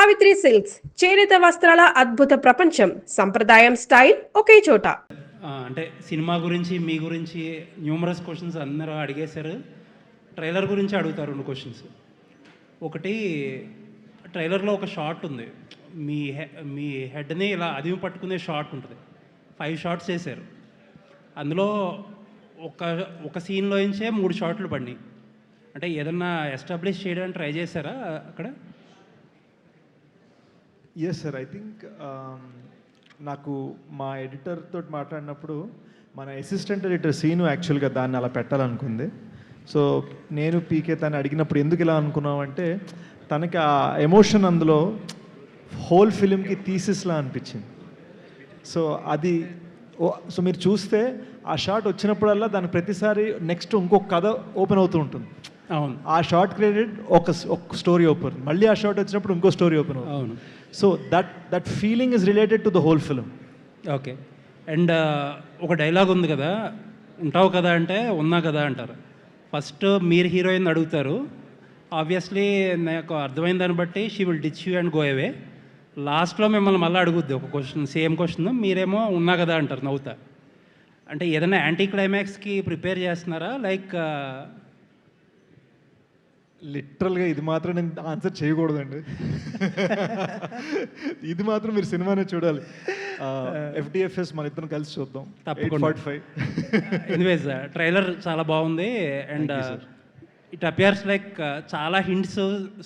Savitri silks చేనేత వస్త్రాల అద్భుత ప్రపంచం. సంప్రదాయం స్టైల్ ఒకే చోట. అంటే సినిమా గురించి మీ గురించి న్యూమరస్ క్వశ్చన్స్ అందరూ అడిగేశారు. ట్రైలర్ గురించి అడుగుతారు 2 క్వశ్చన్స్. ఒకటి, ట్రైలర్లో ఒక షాట్ ఉంది, మీ హెడ్ని ఇలా అదిమి పట్టుకునే షాట్ ఉంటుంది. 5 షాట్స్ వేశారు. అందులో ఒక సీన్లో నుంచే 3 షాట్లు పడినాయి. అంటే ఏదన్నా ఎస్టాబ్లిష్ చేయడానికి ట్రై చేశారా అక్కడ? ఎస్ సార్, ఐ థింక్ నాకు మా ఎడిటర్ తోటి మాట్లాడినప్పుడు మన అసిస్టెంట్ ఎడిటర్ సీను యాక్చువల్గా దాన్ని అలా పెట్టాలనుకుంది. సో నేను పీకే తను అడిగినప్పుడు ఎందుకు ఇలా అనుకున్నామంటే తనకి ఆ ఎమోషన్ అందులో హోల్ ఫిలింకి థీసిస్లా అనిపించింది. సో అది సో మీరు చూస్తే ఆ షాట్ వచ్చినప్పుడల్లా దానికి ప్రతిసారి నెక్స్ట్ ఇంకొక కథ ఓపెన్ అవుతూ ఉంటుంది. అవును, ఆ షార్ట్ క్రెడిట్ ఒక స్టోరీ ఓపెన్, మళ్ళీ ఆ షార్ట్ వచ్చినప్పుడు ఇంకో స్టోరీ ఓపెన్ అవుతుంది. అవును. So that feeling is related to the whole film. Okay. And ఒక డైలాగ్ ఉంది కదా, ఉంటావు కదా అంటే ఉన్నా కదా అంటారు. ఫస్ట్ మీరు హీరోయిన్ అడుగుతారు. ఆబ్వియస్లీ నాకు అర్థమైన దాన్ని బట్టి she will ditch you and go away. లాస్ట్లో మిమ్మల్ని మళ్ళీ అడుగుద్ది ఒక క్వశ్చన్, సేమ్ క్వశ్చన్. మీరేమో ఉన్నా కదా అంటారు నవ్వుతా. అంటే ఏదైనా యాంటీ క్లైమాక్స్కి ప్రిపేర్ చేస్తున్నారా? లైక్ లిటరల్గా ఇది మాత్రం నేను ఆన్సర్ చేయకూడదండి. ఇది మాత్రం మీరు సినిమానే చూడాలి. FDFS మన ఇద్దరం కలిసి చూద్దాం. తప్పకుండా. 8:45. ఎనీవేస్ ట్రైలర్ చాలా బాగుంది. అండ్ ఇట్ అపియర్స్ లైక్ చాలా హింట్స్,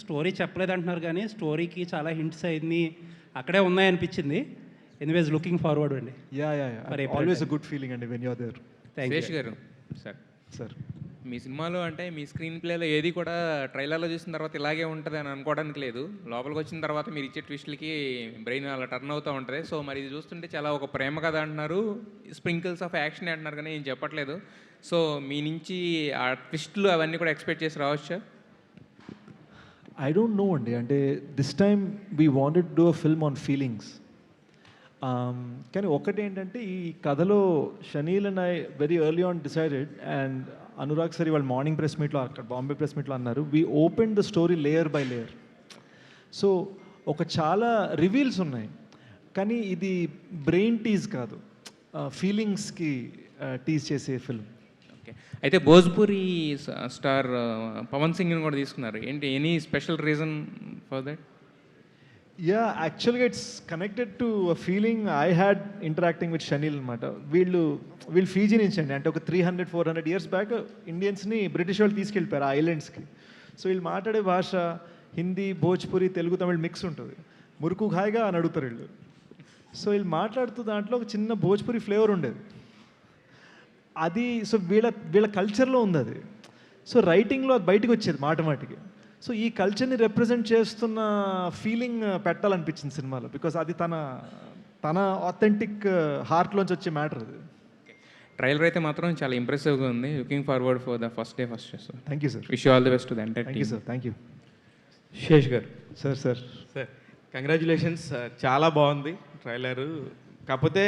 స్టోరీ చెప్పలేదు అంటున్నారు కానీ స్టోరీకి చాలా హింట్స్ అయింది అక్కడే ఉన్నాయనిపించింది. ఎనీవేస్ లుకింగ్ ఫార్వర్డ్ అండి. Yeah always a good feeling అండి when you are there. Suresh garu, sir మీ సినిమాలో అంటే మీ స్క్రీన్ ప్లేలో ఏది కూడా ట్రైలర్లో చూసిన తర్వాత ఇలాగే ఉంటుంది అని అనుకోవడానికి లేదు. లోపలికి వచ్చిన తర్వాత మీరు ఇచ్చే ట్విస్ట్లకి బ్రెయిన్ అలా టర్న్ అవుతూ ఉంటుంది. సో మరి ఇది చూస్తుంటే చాలా ఒక ప్రేమ కథ అంటున్నారు, స్ప్రింకిల్స్ ఆఫ్ యాక్షన్ అంటున్నారు కానీ ఏం చెప్పట్లేదు. సో మీ నుంచి ఆ ట్విస్ట్లు అవన్నీ కూడా ఎక్స్పెక్ట్ చేసి రావచ్చా? ఐ డోంట్ నో అండి. అంటే this time we wanted to do a film on feelings. కానీ ఒకటి ఏంటంటే ఈ కథలో chenille and I very early on decided, and Anurag sir ఇవాళ మార్నింగ్ ప్రెస్ మీట్లో అక్కడ బాంబే ప్రెస్ మీట్లో అన్నారు, we open the story layer by layer. So ఒక చాలా రివీల్స్ ఉన్నాయి కానీ ఇది బ్రెయిన్ టీజ్ కాదు, ఫీలింగ్స్కి టీజ్ చేసే ఫిల్మ్. ఓకే. అయితే భోజ్పురి స్టార్ పవన్ సింగ్ని కూడా తీసుకున్నారు. ఏంటి, any special reason for that? Yeah, యాక్చువల్గా it's connected to a feeling I had interacting with chenille అనమాట. వీళ్ళు ఫీజీ నుంచి అండి, అంటే ఒక 300-400 ఇయర్స్ బ్యాక్ ఇండియన్స్ని బ్రిటిష్ వాళ్ళు తీసుకెళ్ళిపోయారు ఆ ఐలాండ్స్కి. సో వీళ్ళు మాట్లాడే భాష హిందీ, భోజ్పురి, తెలుగు, తమిళ్ మిక్స్ ఉంటుంది. మురుకు హాయిగా అని అడుగుతారు వీళ్ళు. సో వీళ్ళు మాట్లాడుతూ దాంట్లో ఒక చిన్న భోజ్పురి ఫ్లేవర్ ఉండేది. అది సో వీళ్ళ కల్చర్లో ఉంది అది. సో రైటింగ్లో అది బయటకు వచ్చేది మాటికి. సో ఈ కల్చర్ని రిప్రజెంట్ చేస్తున్న ఫీలింగ్ పెట్టాలనిపించింది సినిమాలో, బికాస్ అది తన ఆథెంటిక్ హార్ట్లోంచి వచ్చే మ్యాటర్ అది. ట్రైలర్ అయితే మాత్రం చాలా ఇంప్రెసివ్గా ఉంది. Looking forward for the first day first show. Thank you sir. Wish you all the best to the entire team. Sir. Thank you. Sesh garu. Sir congratulations. చాలా బాగుంది ట్రైలరు. కాకపోతే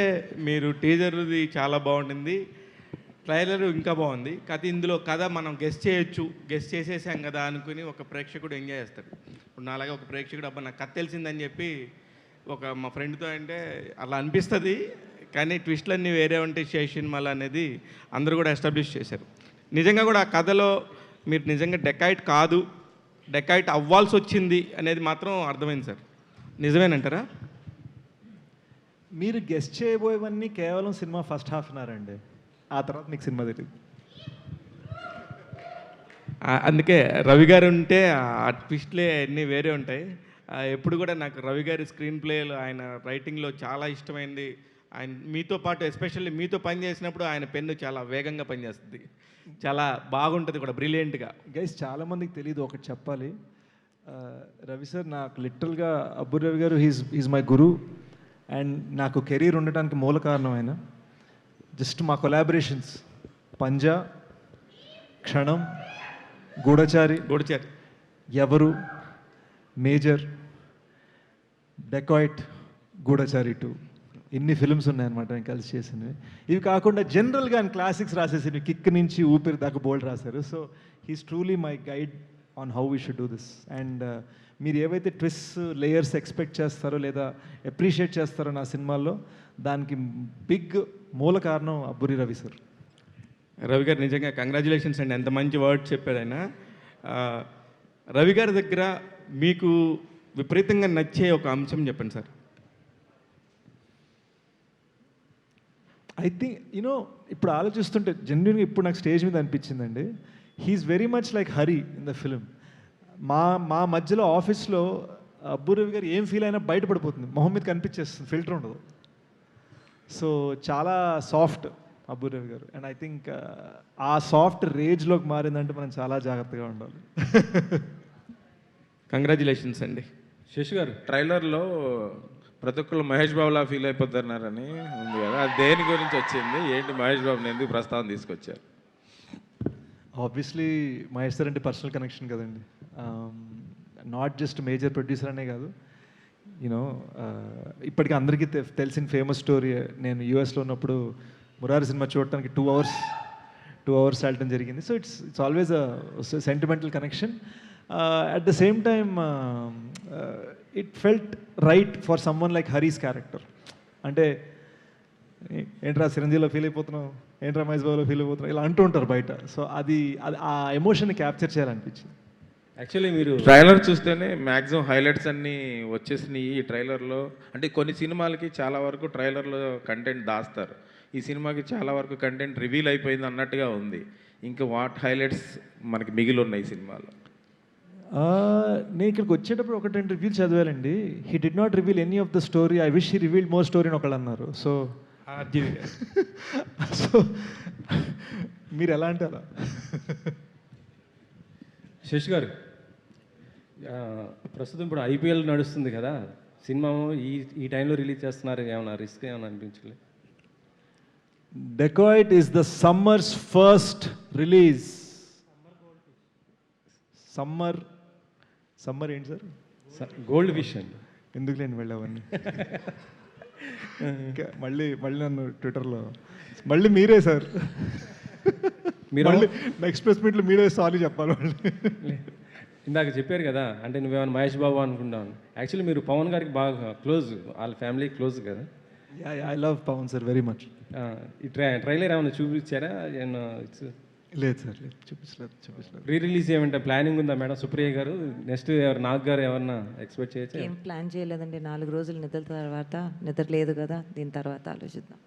మీరు టీజర్ది చాలా బాగుండింది, ట్రైలర్ ఇంకా బాగుంది. కథ ఇందులో కథ మనం గెస్ట్ చేసేసాం కదా అనుకుని ఒక ప్రేక్షకుడు ఎంజాయ్ చేస్తాడు. ఇప్పుడు నాలాగే ఒక ప్రేక్షకుడు అబ్బా నాకు కథ తెలిసిందని చెప్పి మా ఫ్రెండ్తో అంటే అలా అనిపిస్తుంది. కానీ ట్విస్ట్లన్నీ వేరే ఉంటాయి శేష్ సినిమాలు అనేది అందరూ కూడా ఎస్టాబ్లిష్ చేశారు. నిజంగా కూడా ఆ కథలో మీరు నిజంగా డెకాయిట్ అవ్వాల్సి వచ్చింది అనేది మాత్రం అర్థమైంది సార్. నిజమేనంటారా? మీరు గెస్ట్ చేయబోయేవన్నీ కేవలం సినిమా ఫస్ట్ హాఫ్ అండి, ఆ తర్వాత మీకు సినిమా తెలియదు. అందుకే రవి గారు ఉంటే ఆ ట్విస్ట్లే అన్నీ వేరే ఉంటాయి. ఎప్పుడు కూడా నాకు రవి గారి స్క్రీన్ ప్లేలో ఆయన రైటింగ్లో చాలా ఇష్టమైంది. ఆయన మీతో పాటు ఎస్పెషల్లీ మీతో పని చేసినప్పుడు ఆయన పెన్ను చాలా వేగంగా పనిచేస్తుంది, చాలా బాగుంటుంది కూడా, బ్రిలియంట్గా. గైస్ చాలామందికి తెలియదు, ఒకటి చెప్పాలి. రవి సార్ నాకు లిటరల్గా అబ్బు రవి గారు హీజ్ మై గురు, అండ్ నాకు కెరీర్ ఉండటానికి మూల కారణం ఆయన. జస్ట్ మా కొలాబరేషన్స్ పంజా, క్షణం, గూఢచారి, ఎవరు, మేజర్, డెకాయిట్, గూఢచారి 2, ఇన్ని ఫిల్మ్స్ ఉన్నాయన్నమాట నేను కలిసి చేసినవి. ఇవి కాకుండా జనరల్గా ఆయన క్లాసిక్స్ రాసేసినవి, కిక్ నుంచి ఊపిరి దాకా బోల్డ్ రాశారు. So he's truly my guide on how we should do this. And మీరు ఏవైతే ట్విస్ట్ లేయర్స్ ఎక్స్పెక్ట్ చేస్తారో లేదా అప్రిషియేట్ చేస్తారో నా సినిమాల్లో దానికి బిగ్ మూల కారణం అబ్బూరి రవి సార్. రవి గారు నిజంగా కంగ్రాచులేషన్స్ అండి, ఎంత మంచి వర్డ్ చెప్పారు ఆయన. రవి గారి దగ్గర మీకు విపరీతంగా నచ్చే ఒక అంశం చెప్పండి సార్. ఐ థింక్ ఇప్పుడు ఆలోచిస్తుంటే జెన్యున్గా ఇప్పుడు నాకు స్టేజ్ మీద అనిపించిందండి, he's very much like Hari in the film. మా మధ్యలో ఆఫీస్లో అబ్బూరి రవి గారు ఏం ఫీల్ అయినా బయటపడిపోతుంది, మొహం మీద కనిపించేస్తుంది, ఫిల్టర్ ఉండదు. సో చాలా సాఫ్ట్ అబ్బూరి రవి గారు. అండ్ ఐ థింక్ ఆ సాఫ్ట్ రేజ్లోకి మారిందంటే మనం చాలా జాగ్రత్తగా ఉండాలి. కంగ్రాచులేషన్స్ అండి. శశి గారు, ట్రైలర్లో ప్రతి ఒక్కరు మహేష్ బాబులా ఫీల్ అయిపోతున్నారని ఉంది కదా, అది దేని గురించి వచ్చింది, ఏంటి మహేష్ బాబుని ఎందుకు ప్రస్తావన తీసుకొచ్చారు? ఆబ్వియస్లీ మహేష్ సార్ అంటే పర్సనల్ కనెక్షన్ కదండి, నాట్ జస్ట్ మేజర్ ప్రొడ్యూసర్ అనే కాదు. ఇప్పటికీ అందరికీ తెలిసిన ఫేమస్ స్టోరీ, నేను యూఎస్లో ఉన్నప్పుడు మురారి సినిమా చూడటానికి 2 hours వెళ్ళడం జరిగింది. So it's always a sentimental connection. At the same time it felt right for someone like Hari's character. అంటే ఏంట్రా చిరంజీవిలో ఫీల్ అయిపోతున్నావు, ఏంట్రా మహేష్ బాబులో ఫీల్ అయిపోతున్నావు, ఇలా అంటూ ఉంటారు బయట. సో అది ఆ ఎమోషన్ని క్యాప్చర్ చేయాలనిపించింది. యాక్చువల్లీ మీరు ట్రైలర్ చూస్తేనే మ్యాక్సిమం హైలైట్స్ అన్నీ వచ్చేసినాయి ఈ ట్రైలర్లో. అంటే కొన్ని సినిమాలకి చాలా వరకు ట్రైలర్లో కంటెంట్ దాస్తారు, ఈ సినిమాకి చాలా వరకు కంటెంట్ రివీల్ అయిపోయింది అన్నట్టుగా ఉంది. ఇంకా వాట్ హైలైట్స్ మనకి మిగిలి ఉన్నాయి ఈ సినిమాలో? నేను ఇక్కడికి వచ్చేటప్పుడు 1-2 రివ్యూలు చదివానండి. He did not reveal any of the story, I wish he revealed more story అని ఒకళ్ళు అన్నారు. సో మీరు ఎలా అంటారా? శశి గారు, ప్రస్తుతం ఇప్పుడు ఐపీఎల్ నడుస్తుంది కదా, సినిమా ఈ టైంలో రిలీజ్ చేస్తున్నారు, ఏమన్నా రిస్క్ ఏమైనా అనిపించలేదు? Dacoit is the summers first release. Summer ఏంటి సార్? గోల్డ్ ఫిష్ అండి. ఎందుకు లేని వెళ్ళవన్నీ ఇంకా మళ్ళీ నన్ను ట్విట్టర్లో మళ్ళీ మీరే సార్, మీరు నెక్స్ట్ ప్రెస్ మీట్లో మీరే సారీ చెప్పాలి మళ్ళీ. ఇందాక చెప్పారు కదా, అంటే నువ్వేమైనా మహేష్ బాబు అనుకుంటాను. యాక్చువల్లీ మీరు పవన్ గారికి బాగా క్లోజ్, వాళ్ళ ఫ్యామిలీ క్లోజ్ కదా. I love Pawan sir very much. ఈ ట్రైలర్ ఏమైనా చూపించారా? లేదు సార్, లేదు, చూపించలేదు. రీ రిలీజ్ ఏమంటే ప్లానింగ్ ఉందా మేడం? సుప్రియ గారు నెక్స్ట్ నాగ్ గారు ఎవరన్నా ఎక్స్పెక్ట్ చేయొచ్చు? ఏం ప్లాన్ చేయలేదండి, 4 రోజులు నిద్ర లేదు కదా, దీని తర్వాత ఆలోచిద్దాం.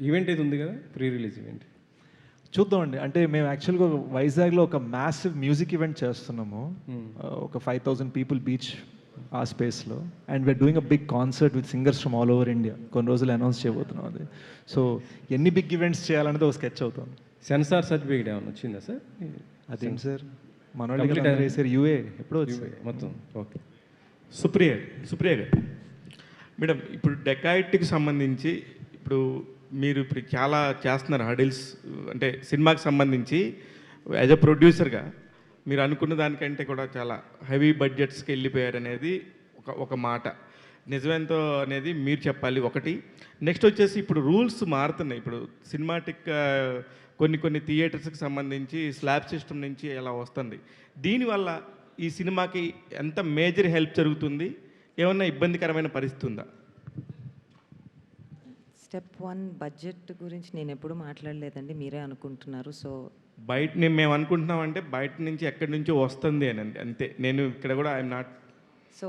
ఈవెంట్ ఇది ఉంది కదా, ప్రీ రిలీజ్ ఈవెంట్ చూద్దామండి. అంటే మేము యాక్చువల్గా వైజాగ్లో ఒక మ్యాసివ్ మ్యూజిక్ ఈవెంట్ చేస్తున్నాము, ఒక 5,000 పీపుల్ బీచ్ ఆ స్పేస్లో. And we're doing a big concert with singers from all over India. కొన్ని రోజులు అనౌన్స్ చేయబోతున్నాం అది. సో ఎన్ని బిగ్ ఈవెంట్స్ చేయాలనేది ఒక స్కెచ్ అవుతాం. సెన్సార్ సర్టిఫికేట్ ఏమైనా వచ్చిందా సార్? అదేంటి సార్, మన వాళ్ళు సార్ యూఏ ఎప్పుడో వచ్చింది మొత్తం. ఓకే. సుప్రియ గారు, మేడం ఇప్పుడు డెకాయిట్కి సంబంధించి ఇప్పుడు మీరు చాలా చేస్తున్నారు హడిల్స్, అంటే సినిమాకి సంబంధించి యాజ్ అ ప్రొడ్యూసర్గా మీరు అనుకున్న దానికంటే కూడా చాలా హెవీ బడ్జెట్స్కి వెళ్ళిపోయారు అనేది ఒక మాట. నిజమేంతో అనేది మీరు చెప్పాలి ఒకటి. నెక్స్ట్ వచ్చేసి ఇప్పుడు రూల్స్ మారుతున్నాయి. ఇప్పుడు సినిమాటిక్ కొన్ని థియేటర్స్కి సంబంధించి స్లాబ్ సిస్టమ్ నుంచి ఎలా వస్తుంది, దీనివల్ల ఈ సినిమాకి ఎంత మేజర్ హెల్ప్ జరుగుతుంది, ఏమన్నా ఇబ్బందికరమైన పరిస్థితి ఉందా? స్టెప్ 1 బడ్జెట్ గురించి నేను ఎప్పుడు మాట్లాడలేదండి, మీరే అనుకుంటున్నారు. సో మేము అనుకుంటున్నామంటే బయట నుంచి ఎక్కడి నుంచో వస్తుంది అని అంతే. నేను ఇక్కడ కూడా ఐఎమ్ నాట్. సో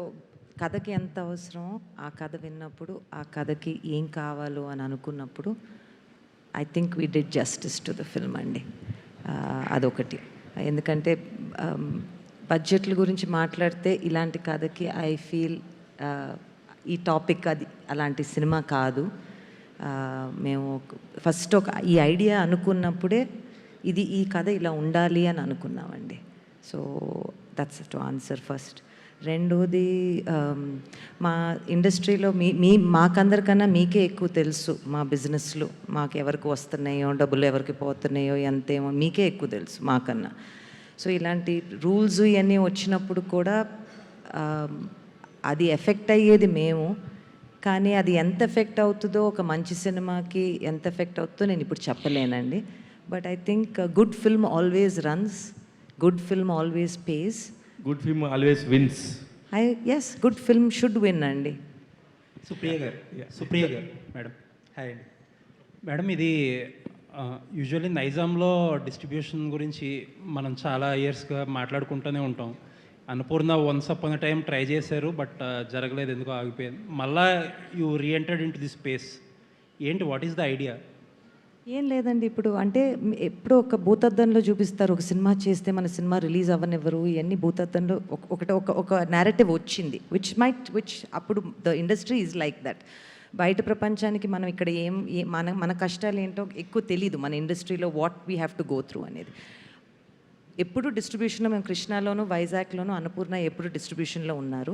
కథకి ఎంత అవసరమో ఆ కథ విన్నప్పుడు, ఆ కథకి ఏం కావాలో అని అనుకున్నప్పుడు I think we did justice to the film అండి. అదొకటి. ఎందుకంటే బడ్జెట్ల గురించి మాట్లాడితే ఇలాంటి కథకి ఐ ఫీల్ ఈ టాపిక్ అది అలాంటి సినిమా కాదు. మేము ఫస్ట్ ఈ ఐడియా అనుకున్నప్పుడే ఈ కథ ఇలా ఉండాలి అని అనుకున్నామండి. So that's to answer first. రెండోది, మా ఇండస్ట్రీలో మాకందరికన్నా మీకే ఎక్కువ తెలుసు, మా బిజినెస్లో మాకు ఎవరికి వస్తున్నాయో, డబ్బులు ఎవరికి పోతున్నాయో, ఎంతేమో మీకే ఎక్కువ తెలుసు మాకన్నా. సో ఇలాంటి రూల్స్ ఇవన్నీ వచ్చినప్పుడు కూడా అది ఎఫెక్ట్ అయ్యేది మేము. కానీ అది ఎంత ఎఫెక్ట్ అవుతుందో, ఒక మంచి సినిమాకి ఎంత ఎఫెక్ట్ అవుతుందో నేను ఇప్పుడు చెప్పలేనండి. But I think good film always runs, good film always pays. Good film always wins. Yes, good film should win అండి. సుప్రియ గారు మేడం, హాయ్ అండి. మేడం, ఇది యూజువల్లీ నైజాంలో డిస్ట్రిబ్యూషన్ గురించి మనం చాలా ఇయర్స్గా మాట్లాడుకుంటూనే ఉంటాం. Annapurna once upon a time try చేశారు, బట్ జరగలేదు, ఎందుకో ఆగిపోయింది. మళ్ళా you reentered into the space. ఏంటి, వాట్ ఈస్ ద ఐడియా? ఏం లేదండి, ఇప్పుడు అంటే ఎప్పుడో ఒక భూతద్దంలో చూపిస్తారు, ఒక సినిమా చేస్తే మన సినిమా రిలీజ్ అవ్వనివ్వరు, ఇవన్నీ భూతద్దంలో ఒక నేరేటివ్ వచ్చింది, విచ్ అప్పుడు the industry is like that. బయట ప్రపంచానికి మనం ఇక్కడ మన కష్టాలు ఏంటో ఎక్కువ తెలీదు, మన ఇండస్ట్రీలో what we have to go through అనేది. ఎప్పుడు డిస్ట్రిబ్యూషన్లో మేము కృష్ణాలోను, వైజాగ్లోను, అన్నపూర్ణ ఎప్పుడు డిస్ట్రిబ్యూషన్లో ఉన్నారు.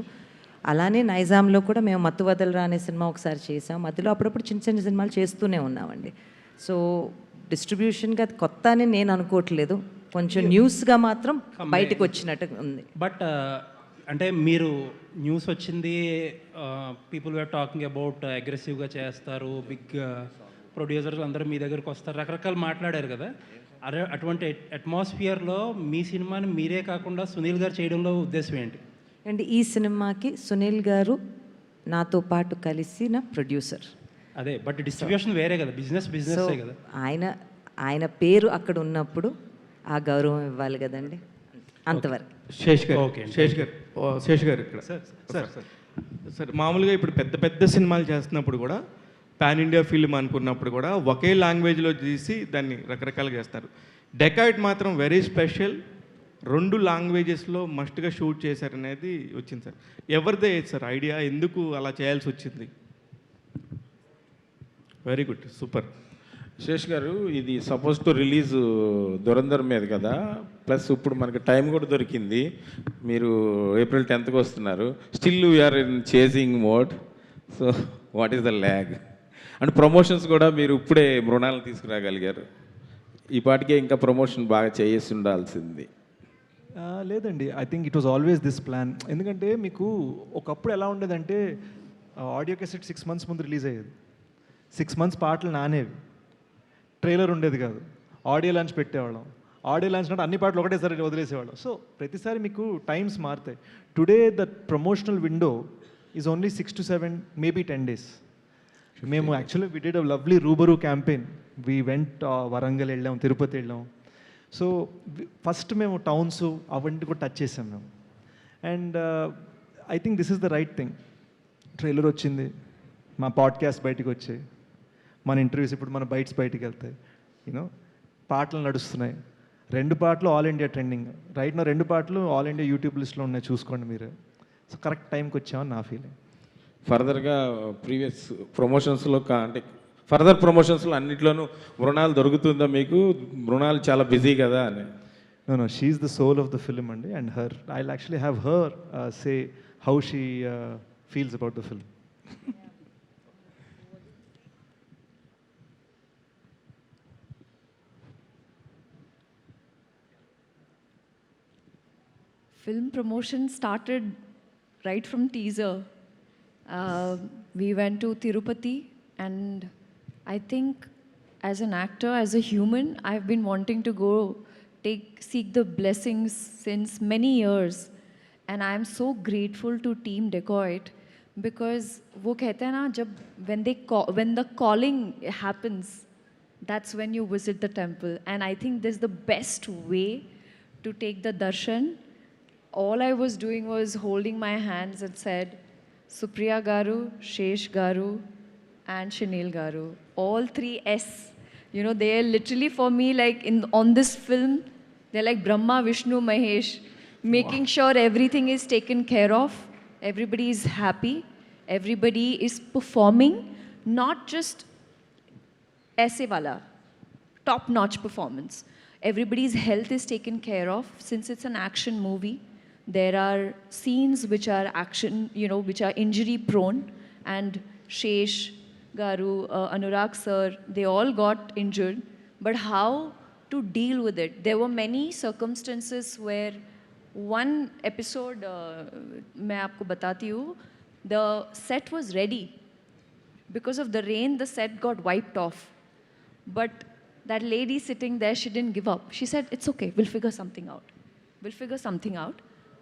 అలానే నైజాంలో కూడా మేము మత్తు వదలరా అనే సినిమా ఒకసారి చేసాం. మధ్యలో అప్పుడప్పుడు చిన్న చిన్న సినిమాలు చేస్తూనే ఉన్నామండి. సో డిస్ట్రిబ్యూషన్గా అది కొత్త అని నేను అనుకోవట్లేదు, కొంచెం న్యూస్గా మాత్రం బయటకు వచ్చినట్టు ఉంది. బట్ అంటే మీరు న్యూస్ వచ్చింది, పీపుల్ వేర్ టాకింగ్ అబౌట్ అగ్రెసివ్గా చేస్తారు, బిగ్ ప్రొడ్యూసర్స్ అందరూ మీ దగ్గరకు వస్తారు, రకరకాలు మాట్లాడారు కదా. అటువంటి అట్మాస్ఫియర్లో మీ సినిమాని మీరే కాకుండా సునీల్ గారు చేయడంలో ఉద్దేశం ఏంటి? అండ్ ఈ సినిమాకి సునీల్ గారు నాతో పాటు కలిసిన ప్రొడ్యూసర్. అదే, బట్ డిస్ట్రిబ్యూషన్ వేరే కదా, బిజినెస్ కదా. ఆయన పేరు అక్కడ ఉన్నప్పుడు ఆ గౌరవం ఇవ్వాలి కదండి, అంతవరకు. శేష్ గారు ఇక్కడ సార్, మామూలుగా ఇప్పుడు పెద్ద పెద్ద సినిమాలు చేస్తున్నప్పుడు కూడా పాన్ ఇండియా ఫిల్మ్ అనుకున్నప్పుడు కూడా ఒకే లాంగ్వేజ్లో తీసి దాన్ని రకరకాలుగా చేస్తారు. డెకాయిట్ మాత్రం వెరీ స్పెషల్, 2 లాంగ్వేజెస్లో మస్ట్గా షూట్ చేశారనేది వచ్చింది సార్. ఎవరిదే సార్ ఐడియా, ఎందుకు అలా చేయాల్సి వచ్చింది? Very good, super. శేష్ గారు, ఇది సపోజ్ టు రిలీజ్ దురంధర్ మీద కదా, ప్లస్ ఇప్పుడు మనకి టైం కూడా దొరికింది, మీరు ఏప్రిల్ 10th వస్తున్నారు, still we're in chasing mode. So what is the lag? And promotions కూడా మీరు ఇప్పుడే మృణాలను తీసుకురాగలిగారు, ఈ పాటికే ఇంకా ప్రమోషన్ బాగా చేసి ఉండాల్సింది. లేదండి, I think it was always this plan. ఎందుకంటే మీకు ఒకప్పుడు ఎలా ఉండేదంటే ఆడియో క్యాసెట్ 6 months ముందు రిలీజ్ అయ్యేది, 6 months పాటలు నానేవి, ట్రైలర్ ఉండేది కాదు, ఆడియో లాంచ్ పెట్టేవాళ్ళం, ఆడియో లాంచ్ అంటే అన్ని పాటలు ఒకటేసారి వదిలేసేవాళ్ళం. సో ప్రతిసారి మీకు టైమ్స్ మారుతాయి. Today the promotional window is only 6 to 7, maybe 10 days. మేము actually we did a lovely Rubaru campaign. We went Warangal వెళ్ళాం, తిరుపతి వెళ్ళాం. సో ఫస్ట్ మేము టౌన్స్ అవన్నీ కూడా టచ్ చేసాం మేము. And I think this is the right thing. Trailer వచ్చింది, మా పాడ్కాస్ట్ బయటకు వచ్చాయి, మన ఇంటర్వ్యూస్ ఇప్పుడు మన బైట్స్ బయటికి వెళ్తాయి, యూనో పాటలు నడుస్తున్నాయి. 2 పాటలు ఆల్ ఇండియా ట్రెండింగ్ రైట్ నా, 2 పాటలు ఆల్ ఇండియా యూట్యూబ్ లిస్ట్లో ఉన్నాయి, చూసుకోండి మీరు. సో కరెక్ట్ టైంకి వచ్చామని నా ఫీలింగ్. ఫర్దర్గా ప్రీవియస్ ప్రమోషన్స్లో అంటే ఫర్దర్ ప్రమోషన్స్లో అన్నిట్లోనూ మృణాలు దొరుకుతుందా మీకు? మృణాలు చాలా బిజీ కదా అని. No, she is the soul of the film, and her, I'll actually have her say how she feels about the film. Film promotion started right from teaser. We went to Tirupati, and I think as an actor, as a human, I've been wanting to go seek the blessings since many years. And I am so grateful to Team Decoit, because वो कहते हैं ना, जब when the calling happens, that's when you visit the temple. And I think this is the best way to take the darshan. All I was doing was holding my hands and said, Supriya Garu, Shesh Garu, and Shanil Garu. All 3 S. You know, they are literally for me like on this film, they're like Brahma, Vishnu, Mahesh, making sure everything is taken care of. Everybody is happy. Everybody is performing, not just aise wala, top-notch performance. Everybody's health is taken care of. Since it's an action movie, there are scenes which are action, you know, which are injury prone, and Shesh Garu, Anurag sir, they all got injured. But how to deal with it? There were many circumstances where one episode, मैं आपको बताती हूँ, the set was ready. Because of the rain, the set got wiped off. But that lady sitting there, she didn't give up. She said, it's okay, we'll figure something out.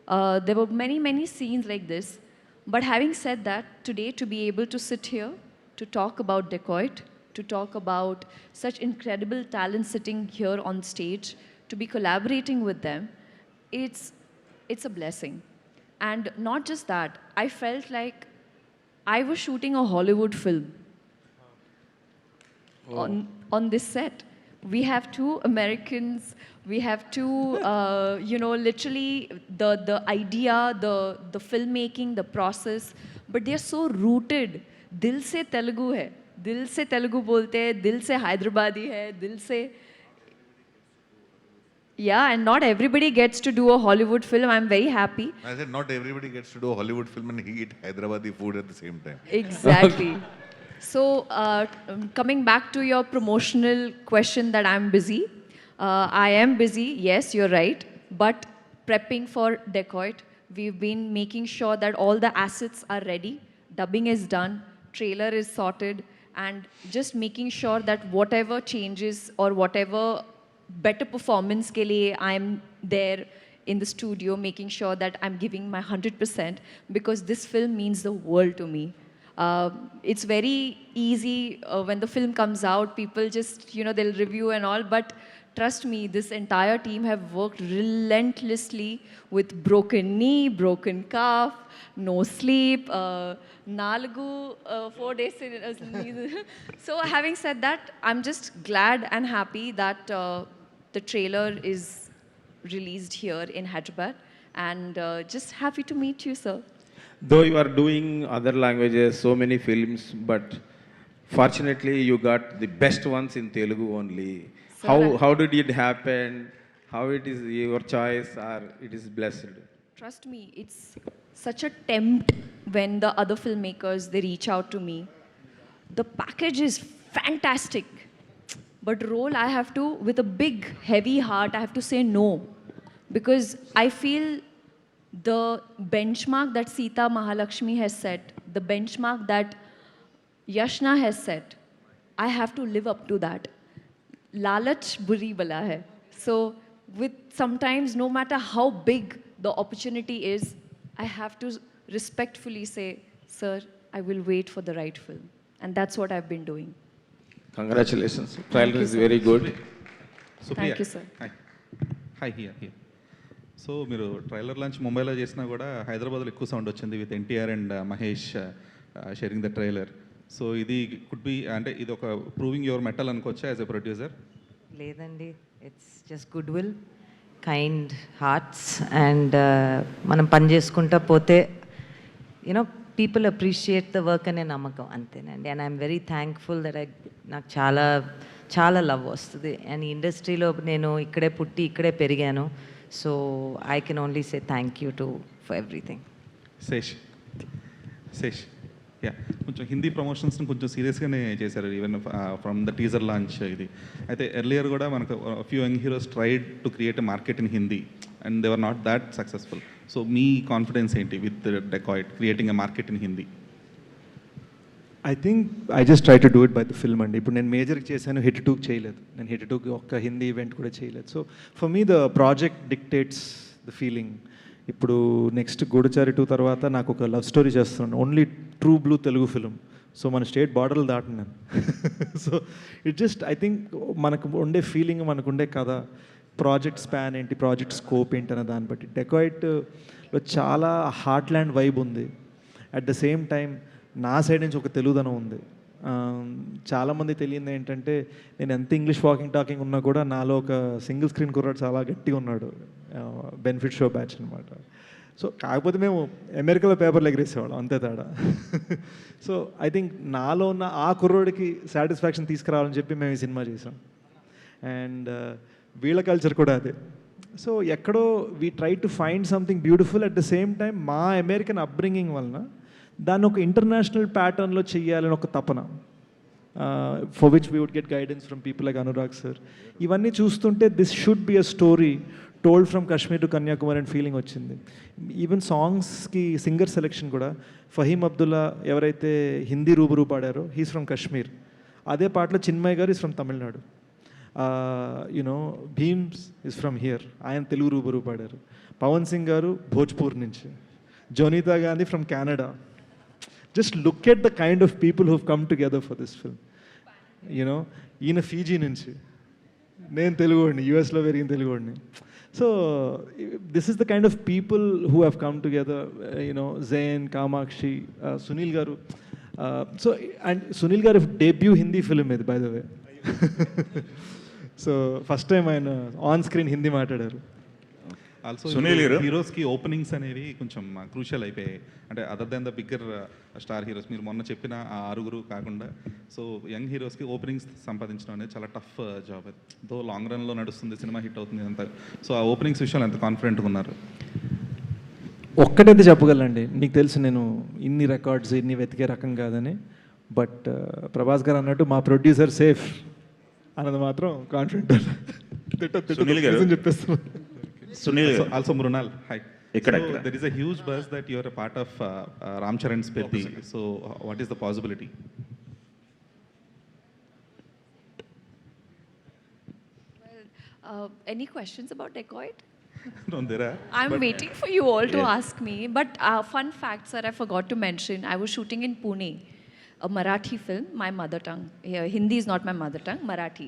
There were many, many scenes like this. But having said that, today to be able to sit here, to talk about Dacoit, to talk about such incredible talent sitting here on stage, to be collaborating with them, it's a blessing. And not just that, I felt like I was shooting a Hollywood film on this set. We have two Americans, we have two, literally the idea, the filmmaking, the process, but they are so rooted. दिल से तेलुगु है, दिल से तेलुगु बोलते हैं, दिल से हैदराबादी है, दिल से yeah, and not everybody gets to do a Hollywood film. I'm very happy. I said not everybody gets to do a Hollywood film and eat Hyderabadi food at the same time. Exactly. So, coming back to your promotional question that I'm busy. I am busy, yes, you're right. But prepping for Dacoit, we've been making sure that all the assets are ready. Dubbing is done, trailer is sorted, and just making sure that whatever changes or whatever better performance ke liye I'm there in the studio, making sure that I'm giving my 100% because this film means the world to me. It's very easy when the film comes out, people just, they'll review and all, but trust me, this entire team have worked relentlessly with broken knee, broken calf, no sleep, Nalgu, 4 days. So having said that, I'm just glad and happy that the trailer is released here in Hyderabad and just happy to meet you, sir. Though you are doing other languages, so many films, but fortunately you got the best ones in Telugu only. How did it happen? How it is your choice or it is blessed? Trust me, it's such a tempt when the other filmmakers, they reach out to me. The package is fantastic, but role I have to, with a big, heavy heart, I have to say no. Because I feel the benchmark that Sita Mahalakshmi has set, the benchmark that Yashna has set, I have to live up to that. Lalach buri bala hai. So, with sometimes, no matter how big the opportunity is, I have to respectfully say, sir, I will wait for the right film. And that's what I've been doing. Congratulations. Trailer is very good. Thank you, sir. Hi here so మీరు trailer launch ముంబైలో చేసినా కూడా హైదరాబాద్లో ఎక్కువ sound వచ్చింది with NTR and Mahesh sharing the trailer. So ఇది could be అంటే ఇది ఒక ప్రూవింగ్ యువర్ మెటల్ అనుకోవచ్చా యాజ్ ఎ ప్రొడ్యూసర్? లేదండి, it's just good will, kind hearts and మనం పని చేసుకుంటా పోతే పీపుల్ అప్రిషియేట్ ద వర్క్ అనే నమ్మకం అంతేనండి. And I'm very thankful that నాకు చాలా చాలా లవ్ వస్తుంది. అండ్ ఈ ఇండస్ట్రీలో నేను ఇక్కడే పుట్టి ఇక్కడే పెరిగాను. So I can only say thank you to for everything. Sesh yeah, కొంచెం హిందీ ప్రమోషన్స్ని కొంచెం సీరియస్గానే చేశారు even from the teaser launch ఇది. అయితే ఎర్లియర్ కూడా మనకు few young heroes tried to create a market in Hindi and they were not that successful. So మీ కాన్ఫిడెన్స్ ఏంటి with Dacoit creating a market in Hindi? I think I just try to do it by the film అండి. ఇప్పుడు నేను మేజర్కి చేశాను, hit 2కి చేయలేదు. నేను hit 2కి ఒక్క హిందీ ఈవెంట్ కూడా చేయలేదు. So for me the project dictates the feeling. ఇప్పుడు నెక్స్ట్ గూఢచారి 2 తర్వాత నాకు ఒక లవ్ స్టోరీ చేస్తున్నాను, only true blue Telugu film. So మన స్టేట్ బార్డర్లు దాటినాను. So it just I think మనకు ఉండే ఫీలింగ్, మనకు ఉండే కథ, ప్రాజెక్ట్ స్పాన్ ఏంటి, ప్రాజెక్ట్ స్కోప్ ఏంటి అనే దాన్ని బట్టి డెకాయిట్లో చాలా హార్ట్ ల్యాండ్ వైబ్ ఉంది. అట్ ద సేమ్ టైం నా సైడ్ నుంచి ఒక తెలుగుదనం ఉంది. చాలామంది తెలియదు ఏంటంటే నేను ఎంత ఇంగ్లీష్ వాకింగ్ టాకింగ్ ఉన్నా కూడా నాలో ఒక సింగిల్ స్క్రీన్ కుర్రాడు చాలా గట్టిగా ఉన్నాడు, బెనిఫిట్ షో బ్యాచ్ అనమాట. సో కాకపోతే మేము అమెరికాలో పేపర్లు ఎగిరేసేవాళ్ళం, అంతే తేడా. సో ఐ థింక్ నాలో ఉన్న ఆ కుర్రోడికి సాటిస్ఫాక్షన్ తీసుకురావాలని చెప్పి మేము ఈ సినిమా చేసాం. అండ్ వీళ్ళ కల్చర్ కూడా అదే. సో ఎక్కడో we try to find something beautiful. At the same time మా అమెరికన్ అప్బ్రింగింగ్ వలన దాన్ని ఒక ఇంటర్నేషనల్ ప్యాటర్న్లో చెయ్యాలని ఒక తపన, for which we would get guidance from people like Anurag sir. ఇవన్నీ చూస్తుంటే this should be a story told from Kashmir to Kanyakumari and feeling వచ్చింది. ఈవెన్ సాంగ్స్కి సింగర్ సెలెక్షన్ కూడా ఫహీమ్ అబ్దుల్లా ఎవరైతే హిందీ రూబరూ పాడారో హీస్ ఫ్రమ్ కాశ్మీర్. అదే పాటలో చిన్మయ్ గారు is from Tamil Nadu. Bheems is from here, ఆయన తెలుగు రూబరూ పాడారు. పవన్ సింగ్ గారు భోజ్పూర్ నుంచి, Jonita Gandhi from Canada. Just look at the kind of people who've come together for this film. You know, ఈయన ఫీజీ నుంచి, నేను తెలుగువాడిని, యూఎస్లో పెరిగిన తెలుగువాడిని. So this is the kind of people who have come together. You know, Jain, Kamakshi, Sunil గారు. సో అండ్ సునీల్ గారు debut Hindi film ఇది, by the way. So first time ఆయన ఆన్ స్క్రీన్ హిందీ మాట్లాడారు. ఆల్సో సునీల్ గారు హీరోస్కి ఓపెనింగ్స్ అనేవి కొంచెం క్రూషియల్ అయిపోయాయి. అంటే other than the bigger star heroes, మీరు మొన్న చెప్పిన ఆ 6 కాకుండా, సో యంగ్ హీరోస్కి ఓపెనింగ్స్ సంపాదించడం అనేది చాలా టఫ్ జాబ్. అది దో లాంగ్ రన్లో నడుస్తుంది, సినిమా హిట్ అవుతుంది అంతా. సో ఆ ఓపెనింగ్స్ విషయాలు ఎంత కాన్ఫిడెంట్గా ఉన్నారు? ఒక్కటైతే చెప్పగలండి, నీకు తెలుసు నేను ఇన్ని రికార్డ్స్ ఇన్ని వెతికే రకం కాదని. బట్ ప్రభాస్ గారు అన్నట్టు మా ప్రొడ్యూసర్ సేఫ్ అన్నది మాత్రం కాన్ఫిడెంట్. సునీల్ గారు చెప్పేస్తాను. Sunil also Mrunal, hi. ఇక్కడ there is a huge buzz that you are a part of Ram Charan's Peddi. So what is the possibility? Any questions about Dacoit? No, there are. I'm waiting for you all to ask me. But fun fact, sir, I forgot to mention, I was shooting in Pune, a Marathi film, my mother tongue. Yeah, Hindi is not my mother tongue, Marathi.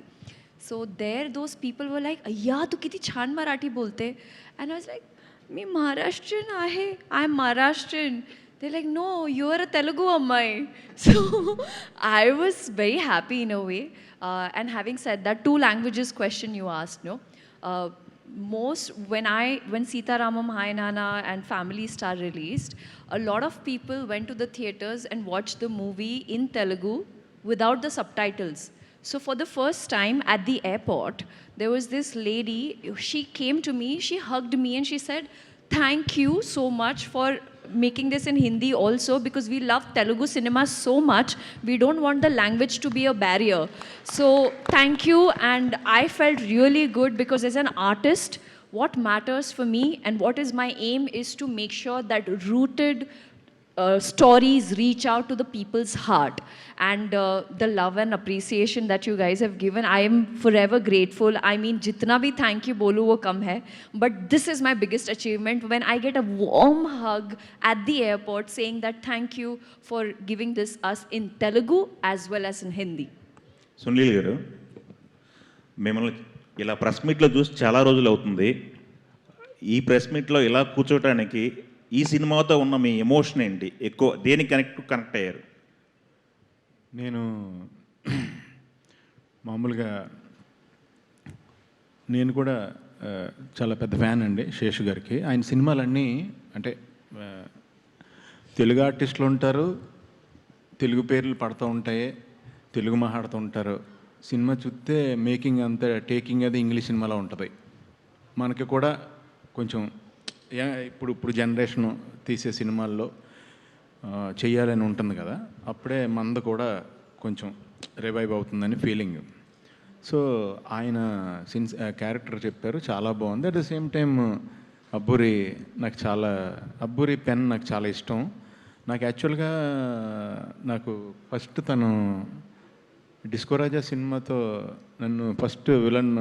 So there, those people were like, "Ayya, tu kiti chan Marathi bolte?" And I was like, "Me Maharashtrian aahe. I'm Maharashtrian." They're like, "No, you're a Telugu ammai." So I was very happy in a way. And having said that, 2 languages question you asked, no? Most when Sita Ramam Hai Nana and Family Star released, a lot of people went to the theaters and watched the movie in Telugu without the subtitles. So for the first time at the airport, there was this lady, she came to me, she hugged me and she said, "Thank you so much for making this in Hindi also, because we love Telugu cinema so much. We don't want the language to be a barrier." So thank you, and I felt really good because as an artist, what matters for me and what is my aim is to make sure that rooted stories reach out to the people's heart. And the love and appreciation that you guys have given, I am forever grateful. I mean, jitna bhi thank you bolu wo kam hai, but this is my biggest achievement when I get a warm hug at the airport saying that thank you for giving this us in Telugu as well as in Hindi. Sunil గారు, మిమ్మల్ని ఇలా press మీట్లో చూసి చాలా రోజులు అవుతుంది. ఈ press మీట్లో ఇలా కూర్చోటానికి ఈ సినిమాతో ఉన్న మీ ఎమోషన్ ఏంటి? ఎక్కువ దేనికి కనెక్ట్ అయ్యారు? నేను మామూలుగా నేను కూడా చాలా పెద్ద ఫ్యాన్ అండి శేషు గారికి. ఆయన సినిమాలన్నీ అంటే తెలుగు ఆర్టిస్టులు ఉంటారు, తెలుగు పేర్లు పడుతూ ఉంటాయి, తెలుగు మాట్లాడుతూ ఉంటారు. సినిమా చూస్తే మేకింగ్ అంతా టేకింగ్ అది ఇంగ్లీష్ సినిమాలో ఉంటుంది. మనకి కూడా కొంచెం ఇప్పుడు జనరేషన్ తీసే సినిమాల్లో చెయ్యాలని ఉంటుంది కదా, అప్పుడే మంద కూడా కొంచెం రివైవ్ అవుతుందని ఫీలింగ్. సో ఆయన క్యారెక్టర్ చెప్పారు, చాలా బాగుంది. At the same time Abburi pen నాకు చాలా ఇష్టం. నాకు యాక్చువల్గా నాకు ఫస్ట్ తను డిస్కో రాజా సినిమాతో నన్ను ఫస్ట్ విలన్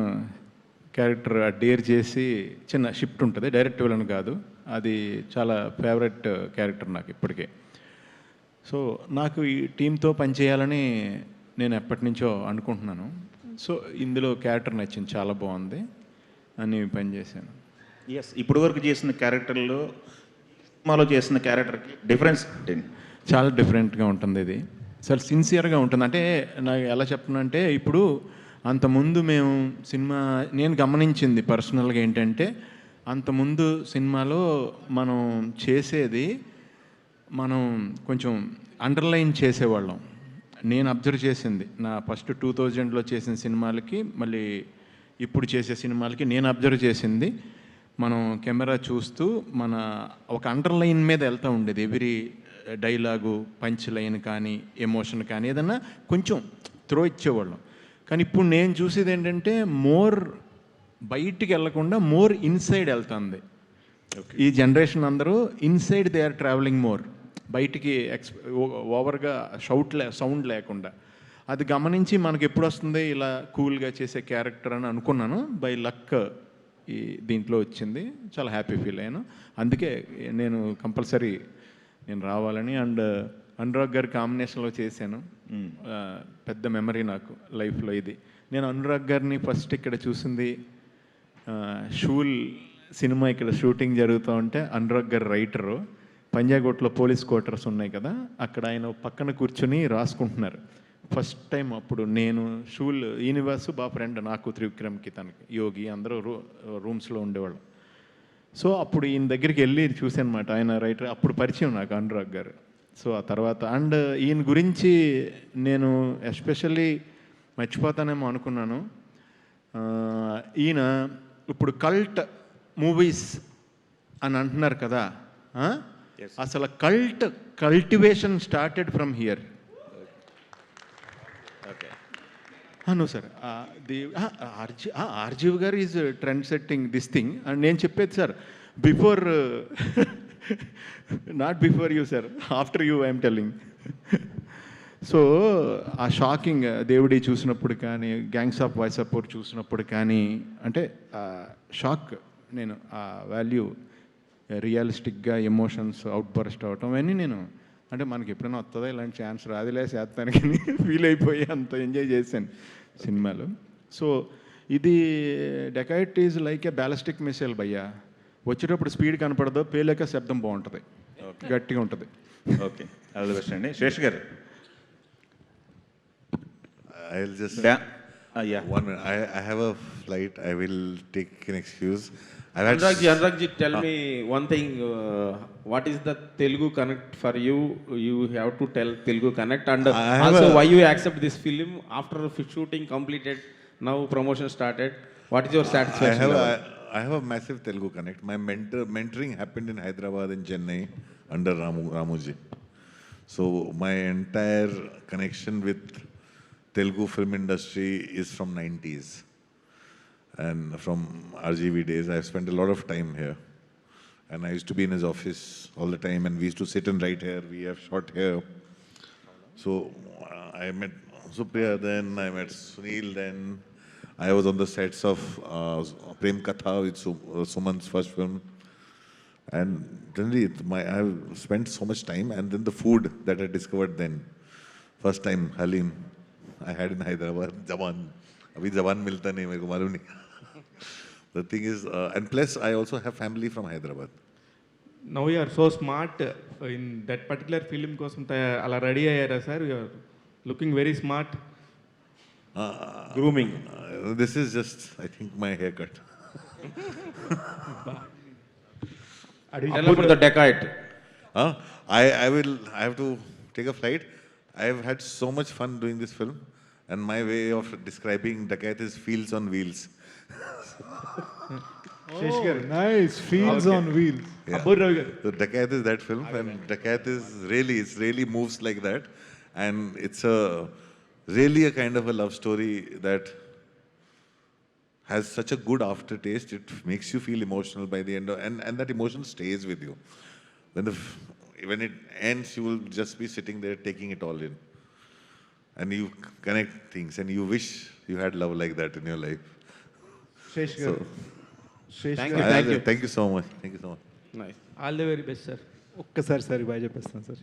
క్యారెక్టర్ డేర్ చేసి, చిన్న షిఫ్ట్ ఉంటుంది, డైరెక్ట్ విలన్ కాదు, అది చాలా ఫేవరెట్ క్యారెక్టర్ నాకు ఇప్పటికే. సో నాకు ఈ టీంతో పనిచేయాలని నేను ఎప్పటి నుంచో అనుకుంటున్నాను. సో ఇందులో క్యారెక్టర్ నచ్చింది, చాలా బాగుంది అని పనిచేశాను. ఎస్, ఇప్పుడు వరకు చేసిన క్యారెక్టర్లో సినిమాలో చేసిన క్యారెక్టర్కి డిఫరెన్స్ చాలా డిఫరెంట్గా ఉంటుంది. ఇది చాలా సిన్సియర్గా ఉంటుంది. అంటే నాకు ఎలా చెప్తున్నానంటే, ఇప్పుడు అంతకుముందు మేము నేను గమనించింది పర్సనల్గా ఏంటంటే, అంతకుముందు సినిమాలో మనం చేసేది మనం కొంచెం అండర్లైన్ చేసేవాళ్ళం. నేను అబ్జర్వ్ చేసింది నా ఫస్ట్ 2000లో చేసిన సినిమాలకి మళ్ళీ ఇప్పుడు చేసే సినిమాలకి నేను అబ్జర్వ్ చేసింది, మనం కెమెరా చూస్తూ మన ఒక అండర్లైన్ మీద వెళ్తూ ఉండేది. ఎవ్రీ డైలాగు, పంచ్ లైన్ కానీ, ఎమోషన్ కానీ ఏదన్నా కొంచెం త్రో ఇచ్చేవాళ్ళం. కానీ ఇప్పుడు నేను చూసేది ఏంటంటే, మోర్ బయటికి వెళ్ళకుండా మోర్ ఇన్సైడ్ వెళ్తుంది. ఈ జనరేషన్ అందరూ inside they are travelling more, బయటికి ఓవర్గా సౌండ్ లేకుండా. అది గమనించి మనకి ఎప్పుడు వస్తుంది ఇలా కూల్గా చేసే క్యారెక్టర్ అని అనుకున్నాను. బై లక్ ఈ దీంట్లో వచ్చింది, చాలా హ్యాపీ ఫీల్ అయ్యాను. అందుకే నేను కంపల్సరీ నేను రావాలని. అండ్ అనురాగ్ గారి కాంబినేషన్లో చేశాను. పెద్ద మెమరీ నాకు లైఫ్లో ఇది. నేను అనురాగ్ గారిని ఫస్ట్ ఇక్కడ చూసింది షూల్ సినిమా ఇక్కడ షూటింగ్ జరుగుతూ ఉంటే, అనురాగ్ గారు రైటరు, పంజాగుట్లో పోలీస్ క్వార్టర్స్ ఉన్నాయి కదా, అక్కడ ఆయన పక్కన కూర్చొని రాసుకుంటున్నారు. ఫస్ట్ టైం అప్పుడు నేను షూల్ యూనివర్స్ బాగా ఫ్రెండ్ నాకు, త్రివిక్రమ్కి, తనకి, యోగి అందరూ రూమ్స్లో ఉండేవాళ్ళం. సో అప్పుడు ఈయన దగ్గరికి వెళ్ళి చూశాను అనమాట. ఆయన రైటర్ అప్పుడు పరిచయం నాకు అనురాగ్ గారు. సో ఆ తర్వాత అండ్ ఈయన గురించి నేను ఎస్పెషల్లీ మర్చిపోతానేమో అనుకున్నాను. ఈయన ఇప్పుడు కల్ట్ మూవీస్ అని అంటున్నారు కదా, అసలు cultivation started from here. No sir, RGV గారు is trend setting this thing. And నేను చెప్పేది sir, before not before you sir, after you I'm telling. So ఆ షాకింగ్ దేవుడి చూసినప్పుడు కానీ, గ్యాంగ్స్ ఆఫ్ వాయిసపూర్ చూసినప్పుడు కానీ, అంటే షాక్, నేను ఆ వాల్యూ రియలిస్టిక్గా ఎమోషన్స్ అవుట్ బర్స్ట్ అవటం అవన్నీ నేను, అంటే మనకి ఎప్పుడైనా వస్తుందా ఇలాంటి ఛాన్స్, రాదులే చేస్తానికి ఫీల్ అయిపోయి అంత ఎంజాయ్ చేశాను సినిమాలో. సో ఇది dacoit is like A ballistic missile భయ్యా, వచ్చేటప్పుడు స్పీడ్ కనపడదు, పేలేక శబ్దం బాగుంటుంది, గట్టిగా ఉంటుంది. ఓకే, ఆల్ ది బెస్ట్ అండి. శేష్ గారు. I'll just... Yeah. 1 minute. I have a flight. I will take an excuse. Anurag ji, tell me one thing. What is the Telugu Connect for you? You have to tell Telugu Connect, and also why you accept this film after shooting completed. Now promotion started. What is your satisfaction level? I have a massive Telugu Connect. My mentoring happened in Hyderabad and Chennai under Ramuji. So my entire connection with Telugu film industry is from 90s. And from RGV days, I've spent a lot of time here. And I used to be in his office all the time, and we used to sit and write here. We have shot here. So I met Supriya then, I met Sunil then. I was on the sets of Prem Katha with Suman's first film. And generally, I've spent so much time, and then the food that I discovered then. First time, Halim, I had in Hyderabad, Jawan. Abhi Jawan milta nahi, mere ko malum nahi. The thing is, and plus I also have family from Hyderabad. Now you are so smart in that particular film kosam ala ready ayyara sir, you are looking very smart. Grooming. This is just, I think, my haircut. Tell about the Decade. I have to take a flight. I have had so much fun doing this film, and my way of describing Dakat is feels on wheels. Nice, feels on wheels. Yeah. So Dakat is that film, and Dakat is really moves like that, and it's really a kind of a love story that has such a good aftertaste. It makes you feel emotional by the end, and that emotion stays with you. When it ends, you will just be sitting there taking it all in, and you connect things, and you wish you had love like that in your life. Shesh So, thank you so much. Thank you so much. Nice. All the very best, sir. ఒక్కసారి bye చెప్పేస్తాను sir.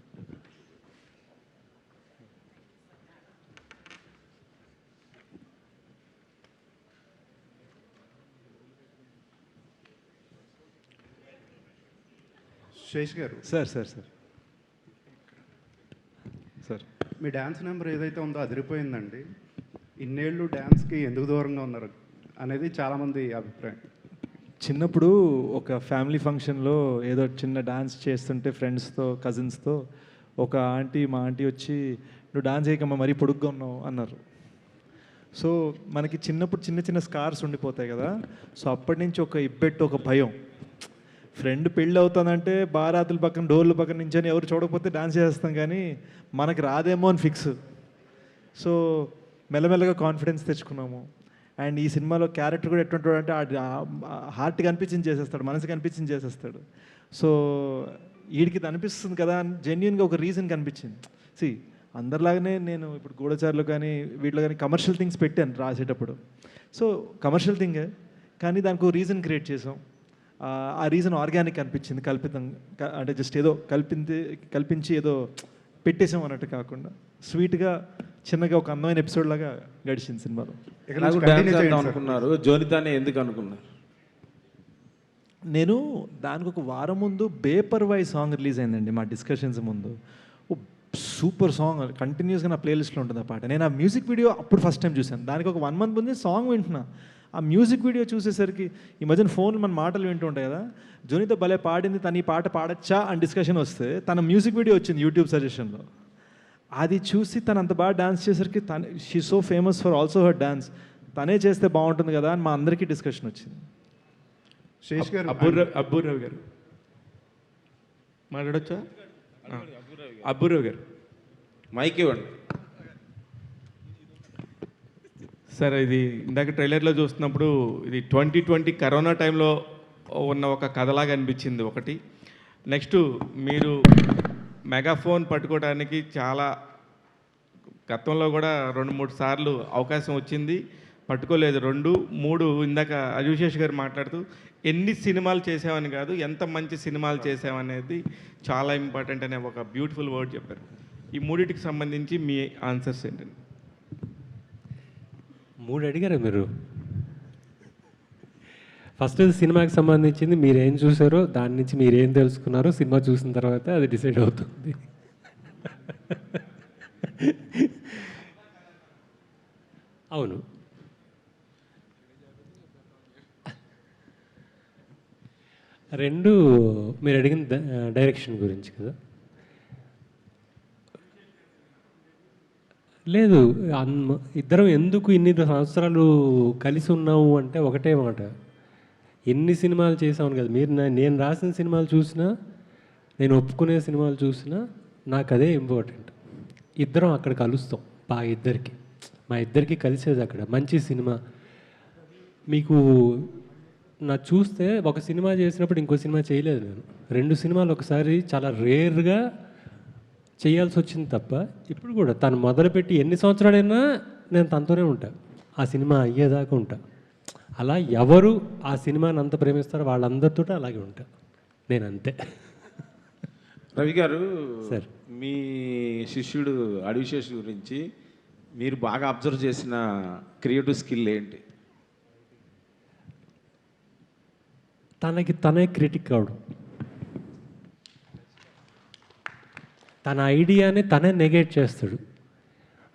Sesh garu. Sir మీ dance number ఏదైతే ఉందో అదిరిపోయిందండి. ఇన్నేళ్ళు డ్యాన్స్కి ఎందుకు దూరంగా ఉన్నారు అనేది చాలామంది అభిప్రాయం. చిన్నప్పుడు ఒక ఫ్యామిలీ ఫంక్షన్లో ఏదో చిన్న డాన్స్ చేస్తుంటే ఫ్రెండ్స్తో కజిన్స్తో ఒక మా ఆంటీ వచ్చి, నువ్వు డాన్స్ చేయకమ్మా మరీ పొడుగ్గా ఉన్నావు అన్నారు. సో మనకి చిన్నప్పుడు చిన్న స్కార్స్ ఉండిపోతాయి కదా. సో అప్పటి నుంచి ఒక ఇబ్బెట్టు, ఒక భయం. ఫ్రెండ్ పెళ్ళి అవుతుందంటే బారాతుల పక్కన డోర్ల పక్కన నుంచి ఎవరు చూడకపోతే డాన్స్ చేస్తాం, కానీ మనకి రాదేమో అని ఫిక్స్. సో మెల్లమెల్లగా కాన్ఫిడెన్స్ తెచ్చుకున్నాము. అండ్ ఈ సినిమాలో క్యారెక్టర్ కూడా ఎటువంటి అంటే హార్ట్కి అనిపించింది చేసేస్తాడు, మనసుకి అనిపించింది చేసేస్తాడు. సో వీడికి ఇది అనిపిస్తుంది కదా అని జెన్యున్గా ఒక రీజన్ కనిపించింది. అందరిలాగానే నేను ఇప్పుడు గూఢచారులు కానీ వీటిలో కానీ కమర్షియల్ థింగ్స్ పెట్టాను రాసేటప్పుడు. సో కమర్షియల్ థింగే, కానీ దానికి ఒక రీజన్ క్రియేట్ చేసాం. ఆ రీజన్ ఆర్గానిక్ అనిపించింది, అంటే జస్ట్ ఏదో కల్పించి ఏదో పెట్టేసాం అన్నట్టు కాకుండా స్వీట్గా చిన్నగా ఒక అందమైన ఎపిసోడ్ లాగా గడిచింది సినిమాలో. అనుకున్నారు జోనితానే ఎందుకు అనుకున్నారు? నేను దానికి ఒక వారం ముందు బేపర్వాయ్ సాంగ్ రిలీజ్ అయిందండి మా డిస్కషన్స్ ముందు. సూపర్ సాంగ్, కంటిన్యూస్గా నా ప్లేలిస్ట్లో ఉంటుంది ఆ పాట. నేను ఆ మ్యూజిక్ వీడియో అప్పుడు ఫస్ట్ టైం చూశాను. దానికి ఒక 1 month ముందే సాంగ్ వింటున్నా. ఆ మ్యూజిక్ వీడియో చూసేసరికి ఈ మధ్యన ఫోన్లు మన మాటలు వింటూ ఉంటాయి కదా, జోనితో భలే పాడింది, తను ఈ పాట పాడచ్చా అని డిస్కషన్ వస్తే తన మ్యూజిక్ వీడియో వచ్చింది యూట్యూబ్ సజెషన్లో. అది చూసి తను అంత బాగా డాన్స్ చేసరికి she so famous for also her dance, తనే చేస్తే బాగుంటుంది కదా అని మా అందరికీ డిస్కషన్ వచ్చింది. శేష్ గారు, అబ్బూరావు గారు మాట్లాడొచ్చా? అబ్బూరావు గారు మైక్ ఇవ్వండి సార్. ఇది ఇందాక ట్రైలర్లో చూస్తున్నప్పుడు ఇది 2020 కరోనా టైంలో ఉన్న ఒక కథలాగా అనిపించింది ఒకటి. నెక్స్ట్ మీరు మెగాఫోన్ పట్టుకోవడానికి చాలా గతంలో కూడా 2-3 సార్లు అవకాశం వచ్చింది, పట్టుకోలేదు. 2-3 ఇందాక అజుశేష్ గారు మాట్లాడుతూ ఎన్ని సినిమాలు చేసామని కాదు, ఎంత మంచి సినిమాలు చేసామనేది చాలా ఇంపార్టెంట్ అనే ఒక బ్యూటిఫుల్ వర్డ్ చెప్పారు. ఈ మూడింటికి సంబంధించి మీ ఆన్సర్స్ ఏంటండి? 3 అడిగారా మీరు? ఫస్ట్ సినిమాకి సంబంధించింది మీరేం చూసారో దాని నుంచి మీరేం తెలుసుకున్నారో సినిమా చూసిన తర్వాత అది డిసైడ్ అవుతుంది. అవును, రెండు మీరు అడిగిన డైరెక్షన్ గురించి కదా. లేదు, ఇద్దరం ఎందుకు ఇన్ని సంవత్సరాలు కలిసి ఉన్నాము అంటే ఒకటే మాట, ఎన్ని సినిమాలు చేసామని కదా. మీరు నేను రాసిన సినిమాలు చూసినా, నేను ఒప్పుకునే సినిమాలు చూసినా నాకు అదే ఇంపార్టెంట్. ఇద్దరం అక్కడ కలుస్తాం బాగా, మా ఇద్దరికి కలిసేది అక్కడ మంచి సినిమా. మీకు నా చూస్తే ఒక సినిమా చేసినప్పుడు ఇంకో సినిమా చేయలేదు నేను. 2 సినిమాలు ఒకసారి చాలా రేర్గా చేయాల్సి వచ్చింది తప్ప, ఇప్పుడు కూడా తను మొదలుపెట్టి ఎన్ని సంవత్సరాలైనా నేను తనతోనే ఉంటాను, ఆ సినిమా అయ్యేదాకా ఉంటా. అలా ఎవరు ఆ సినిమాని అంత ప్రేమిస్తారో వాళ్ళందరితో అలాగే ఉంటా నేను, అంతే. రవి గారు సార్, మీ శిష్యుడు అడివిశేష్ గురించి మీరు బాగా అబ్జర్వ్ చేసిన క్రియేటివ్ స్కిల్ ఏంటి? తనే క్రిటిక్ అవడం, తన ఐడియాని తనే నెగేట్ చేస్తాడు,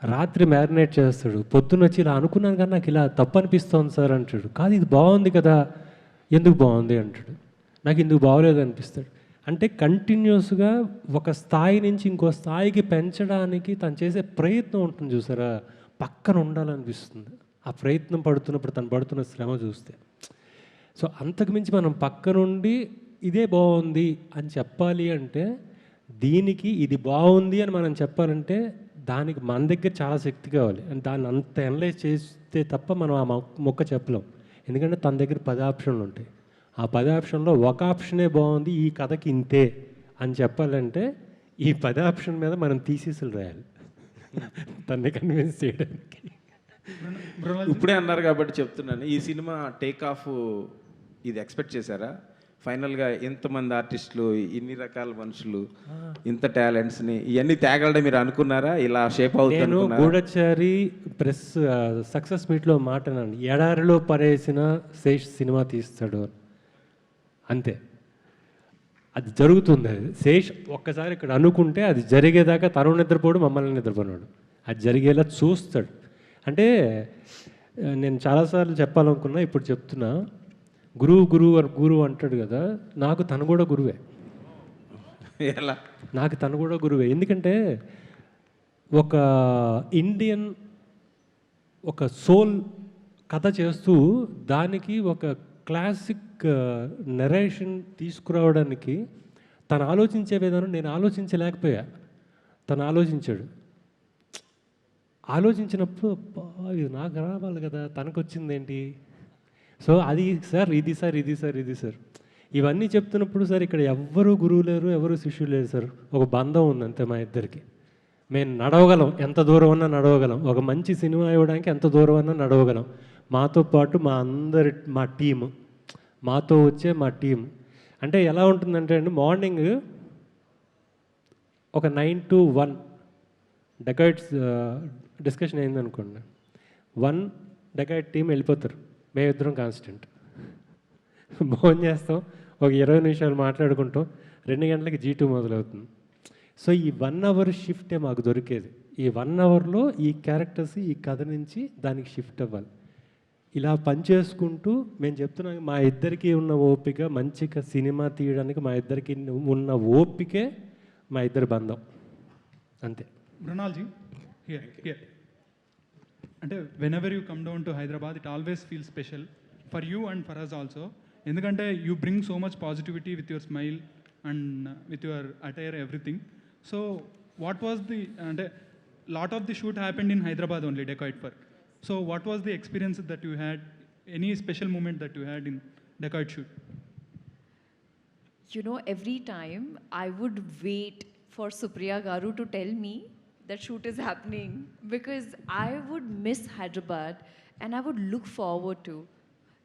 రాత్రి మ్యారినేట్ చేస్తాడు, పొద్దున్న వచ్చి ఇలా అనుకున్నాను కానీ నాకు ఇలా తప్పు అనిపిస్తోంది సార్ అంటాడు. కాదు ఇది బాగుంది కదా, ఎందుకు బాగుంది అంటాడు, నాకు ఇందుకు బాగోలేదు అనిపిస్తాడు. అంటే కంటిన్యూస్గా ఒక స్థాయి నుంచి ఇంకో స్థాయికి పెంచడానికి తను చేసే ప్రయత్నం ఉంటుంది చూసారా, పక్కన ఉండాలనిపిస్తుంది ఆ ప్రయత్నం పడుతున్నప్పుడు, తను పడుతున్న శ్రమ చూస్తే. సో అంతకుమించి మనం పక్కనుండి ఇదే బాగుంది అని చెప్పాలి అంటే, దీనికి ఇది బాగుంది అని మనం చెప్పాలంటే దానికి మన దగ్గర చాలా శక్తి కావాలి. అండ్ దాన్ని అంత అనలైజ్ చేస్తే తప్ప మనం ఆ మొక్క చెప్పలేం. ఎందుకంటే తన దగ్గర 10 ఆప్షన్లు ఉంటాయి. ఆ 10 ఆప్షన్లో ఒక ఆప్షనే బాగుంది, ఈ కథకి ఇంతే అని చెప్పాలంటే ఈ 10 ఆప్షన్ మీద మనం థీసిస్లు రాయాలి తన్ని కన్విన్స్ చేయడానికి. ఇప్పుడే అన్నారు కాబట్టి చెప్తున్నాను, ఈ సినిమా టేక్ ఆఫ్ ఇది ఎక్స్పెక్ట్ చేశారా? ఫైనల్గా ఇంతమంది ఆర్టిస్టులు, ఇన్ని రకాల మనుషులు, ఇంత టాలెంట్స్ని ఇవన్నీ తేగలడం మీరు అనుకున్నారా? ఇలా షేప్ అవుతుంది? నేను గూఢచారి ప్రెస్ సక్సెస్ మీట్లో మాట్లాడాను, ఎడారిలో పడేసిన శేష్ సినిమా తీస్తాడు అంతే. అది జరుగుతుంది. అది శేష్ ఒక్కసారి ఇక్కడ అనుకుంటే అది జరిగేదాకా తను నిద్రపోడు, మమ్మల్ని నిద్రపోనాడు, అది జరిగేలా చూస్తాడు. అంటే నేను చాలాసార్లు చెప్పాలనుకున్నా, ఇప్పుడు చెప్తున్నా. గురువు అంటాడు కదా, నాకు తను కూడా గురువే. ఎలా? నాకు తను కూడా గురువే. ఎందుకంటే ఒక ఇండియన్ ఒక సోల్ కథ చేస్తూ దానికి ఒక క్లాసిక్ నరేషన్ తీసుకురావడానికి తను ఆలోచించే విధానం నేను ఆలోచించలేకపోయా, తను ఆలోచించాడు. ఆలోచించినప్పుడు ఇది నాకు రావాలి కదా, తనకు వచ్చిందేంటి. సో అది సార్, ఇది సార్, ఇది సార్, ఇది సార్, ఇవన్నీ చెప్తున్నప్పుడు సార్ ఇక్కడ ఎవ్వరూ గురువు లేరు, ఎవరు శిష్యులు లేరు సార్. ఒక బంధం ఉంది అంతే మా ఇద్దరికి. మేము నడవగలం, ఎంత దూరం అన్నా నడవగలం. ఒక మంచి సినిమా ఇవ్వడానికి ఎంత దూరం అన్నా నడవగలం. మాతో పాటు మా టీము, మాతో వచ్చే మా టీం. అంటే ఎలా ఉంటుందంటే అండి, మార్నింగ్ ఒక 9 to 1 డెకాయిడ్స్ డిస్కషన్ అయిందనుకోండి, 1 డెకాయిడ్ టీం వెళ్ళిపోతారు, మేమిద్దరం కాన్స్టెంట్. భోజనం చేస్తాం, ఒక 20 నిమిషాలు మాట్లాడుకుంటాం, 2 గంటలకి G2 మొదలవుతుంది. సో ఈ 1 hour షిఫ్టే మాకు దొరికేది. ఈ 1 hourలో ఈ క్యారెక్టర్స్ ఈ కథ నుంచి దానికి షిఫ్ట్ అవ్వాలి. ఇలా పనిచేసుకుంటూ మేము చెప్తున్నాం, మా ఇద్దరికి ఉన్న ఓపిక, మంచిగా సినిమా తీయడానికి మా ఇద్దరికి ఉన్న ఓపికే మా ఇద్దరి బంధం, అంతే. మృణాల్జీ, హియర్ అంటే whenever you come down to Hyderabad, it always feel special for you and for us also. ఎందుకంటే you bring so much positivity with your smile and with your attire everything. So what was the, అంటే lot of the shoot happened in Hyderabad only, dacoit for. So what was the experience that you had, any special moment that you had in Dacoit shoot? You know, every time I would wait for Supriya Garu to tell me that shoot is happening, because I would miss Hyderabad and I would look forward to.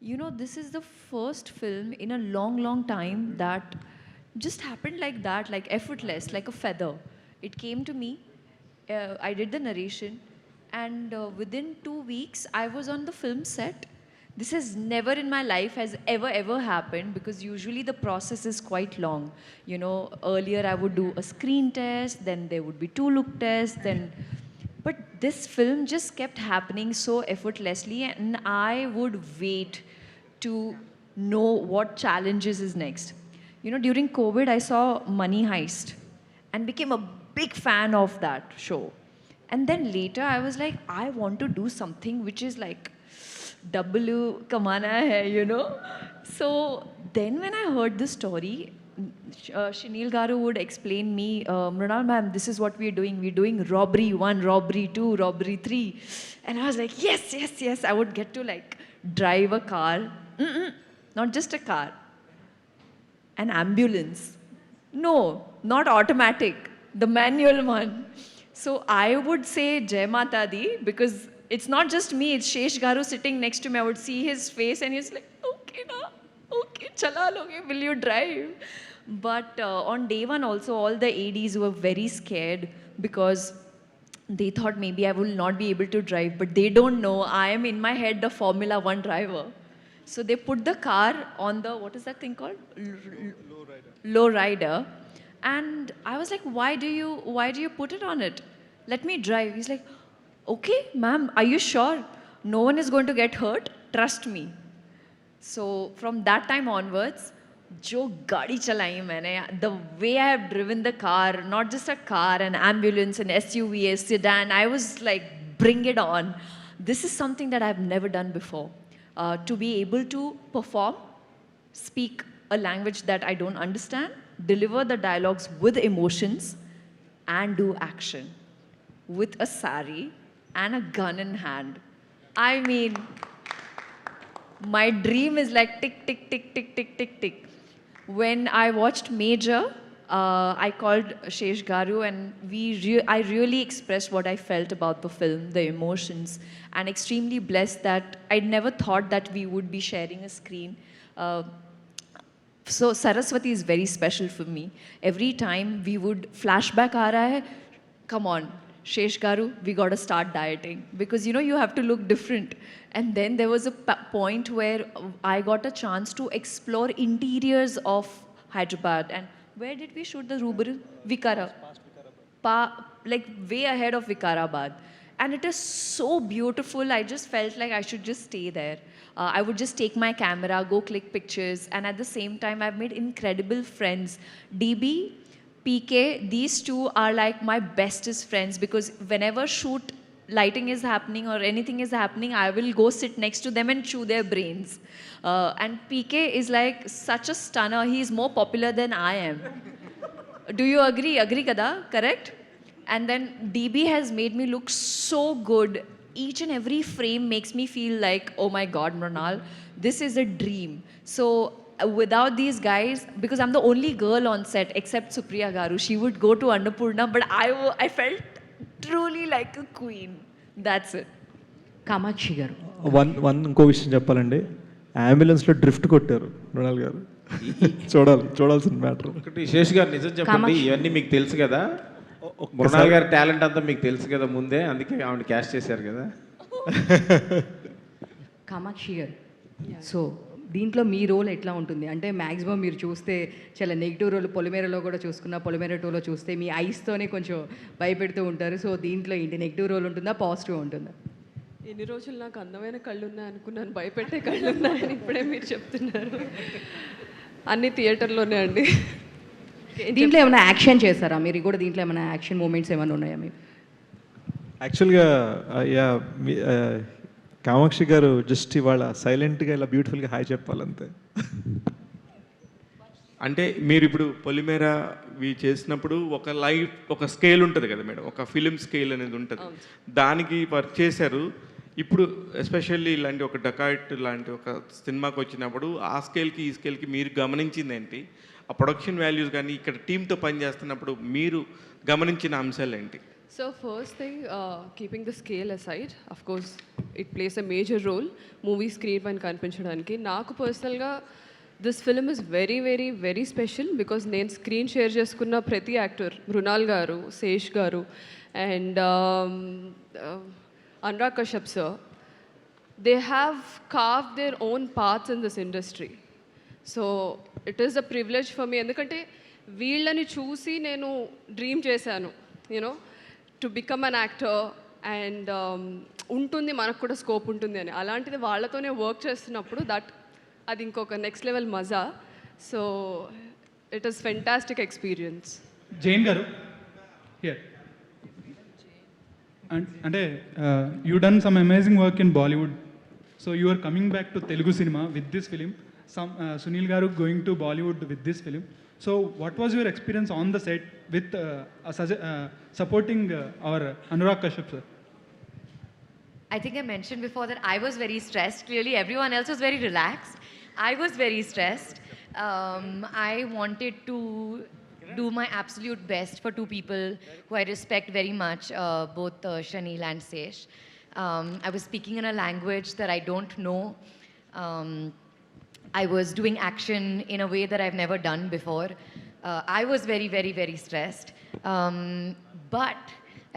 You know, this is the first film in a long time that just happened like that, like effortless, like a feather. It came to me, I did the narration, and within 2 weeks I was on the film set. This has never in my life has ever happened, because usually the process is quite long. You know, earlier I would do a screen test, then there would be 2 look tests, then but this film just kept happening so effortlessly, and I would wait to know what challenges is next. You know, during COVID I saw Money Heist and became a big fan of that show. And then later I was like, I want to do something which is like W kamana hai, you know. So then when I heard this story, Shanil Garu would explain me, Mrinal ma'am, this is what we're doing. We're doing robbery 1, robbery 2, robbery 3. And I was like, yes. I would get to like drive a car. Not just a car. An ambulance. No, not automatic. The manual one. So I would say Jai Mata Di, because it's not just me, it's Shesh Garu sitting next to me. I would see his face and he's like, okay na, okay, chala loge, will you drive? But on day 1 also, all the ADs were very scared, because they thought maybe I will not be able to drive, but they don't know I am in my head the Formula 1 driver. So they put the car on the, what is that thing called? Low rider. And I was like, why do you put it on it? Let me drive. He's like, okay, ma'am, are you sure? No one is going to get hurt. Trust me. So from that time onwards, jo gaadi chalai maine, the way I have driven the car, not just a car, an ambulance, an SUV, a sedan, I was like, bring it on. This is something that I've never done before. To be able to perform, speak a language that I don't understand, deliver the dialogues with emotions, and do action with a sari and a gun in hand. I mean, my dream is like tick, tick, tick, tick, tick, tick, tick. When I watched Major, I called Shesh Garu, and I really expressed what I felt about the film, the emotions, and extremely blessed that I'd never thought that we would be sharing a screen. So Saraswati is very special for me. Every time we would flashback aa raha hai, come on, Shesh Garu, we got to start dieting, because you know you have to look different. And then there was a point where I got a chance to explore interiors of Hyderabad. And where did we shoot the Rubaru? Like way ahead of Vikarabad. And it is so beautiful. I just felt like I should just stay there. I would just take my camera, go click pictures, and at the same time, I've made incredible friends. DB, PK, these two are like my bestest friends, because whenever shoot lighting is happening or anything is happening, I will go sit next to them and chew their brains. And PK is like such a stunner. He is more popular than I am. Do you agree? Agree kada? Correct? And then DB has made me look so good. Each and every frame makes me feel like, oh my God, Mrinal, this is a dream. So without these guys, because I'm the only girl on set except Supriya Garu, she would go to Annapurna, but I felt truly like a queen. That's it. Kamakshi గారు. One ఇంకో విషయం చెప్పాలండి, అంబులెన్స్లో drift కొట్టారు మృణాల్ గారు. చూడాల్సిన matter. ఒకటి శేష్ గారు నిజం చెప్పండి, ఇవన్నీ మీకు తెలుసు కదా, మృణాల్ గారి టాలెంట్ అంతా మీకు తెలుసు కదా ముందే, అందుకే ఆవిడ క్యాష్ చేశారు కదా. కామాక్షి గారు, సో దీంట్లో మీ రోల్ ఎట్లా ఉంటుంది అంటే మ్యాక్సిమం మీరు చూస్తే చాలా నెగిటివ్ రోల్ పొలిమేరలో కూడా చూసుకున్నా, పొలిమేర 2లో చూస్తే మీ ఐస్తోనే కొంచెం భయపెడుతూ ఉంటారు. సో దీంట్లో ఏంటి నెగిటివ్ రోల్ ఉంటుందా, పాజిటివ్ ఉంటుందా? ఎన్ని రోజులు నాకు అందమైన కళ్ళు ఉన్నాయి అనుకున్నాను, భయపెట్టే కళ్ళు ఉన్నాయని ఇప్పుడే మీరు చెప్తున్నారు. అన్ని థియేటర్లోనే అండి. దీంట్లో ఏమైనా యాక్షన్ చేస్తారా మీరు కూడా? దీంట్లో ఏమైనా యాక్షన్ మూమెంట్స్ ఏమైనా ఉన్నాయా మీరు? యాక్చువల్గా కామాక్షి గారు జస్ట్ ఇవాళ సైలెంట్గా ఇలా బ్యూటిఫుల్గా హాయ్ చెప్పాలంతే. అంటే మీరు ఇప్పుడు పొలిమేర చేసినప్పుడు ఒక స్కేల్ ఉంటుంది కదా మేడం, ఒక ఫిలిం స్కేల్ అనేది ఉంటుంది, దానికి వర్క్ చేశారు. ఇప్పుడు ఎస్పెషల్లీ ఇలాంటి ఒక డకాయిట్ లాంటి ఒక సినిమాకి వచ్చినప్పుడు ఆ స్కేల్కి ఈ స్కేల్కి మీరు గమనించింది ఏంటి? ఆ ప్రొడక్షన్ వాల్యూస్ కానీ ఇక్కడ టీంతో పనిచేస్తున్నప్పుడు మీరు గమనించిన అంశాలు ఏంటి? So first thing, keeping the scale aside, of course, it plays a major role. Movie screen పైన కనిపించడానికి నాకు పర్సనల్గా this film is very very very special because నేను స్క్రీన్ షేర్ చేసుకున్న ప్రతి యాక్టర్, మృణాల్ గారు, శేష్ గారు and Anurag Kashyap sir, they have carved their own paths in this industry. So it is a privilege for me, ఎందుకంటే వీళ్ళని చూసి నేను డ్రీమ్ చేశాను, you know, to become an actor and ఉంటుంది మనకు కూడా స్కోప్ ఉంటుంది అని. అలాంటిది వాళ్ళతోనే వర్క్ చేస్తున్నప్పుడు అది ఇంకొక నెక్స్ట్ లెవెల్ మజా. So it is fantastic experience. Jain గారు హియర్, అంటే you done some amazing work in Bollywood, so you are coming back to Telugu cinema with this film. Sunil garu going to Bollywood with this film. So what was your experience on the set with supporting our Anurag Kashyap sir? I think I mentioned before that I was very stressed. Clearly everyone else was very relaxed. I was very stressed. I wanted to do my absolute best for two people who I respect very much, both Shanil and Sesh. I was speaking in a language that I don't know. I was doing action in a way that I've never done before. I was very, very, very stressed. But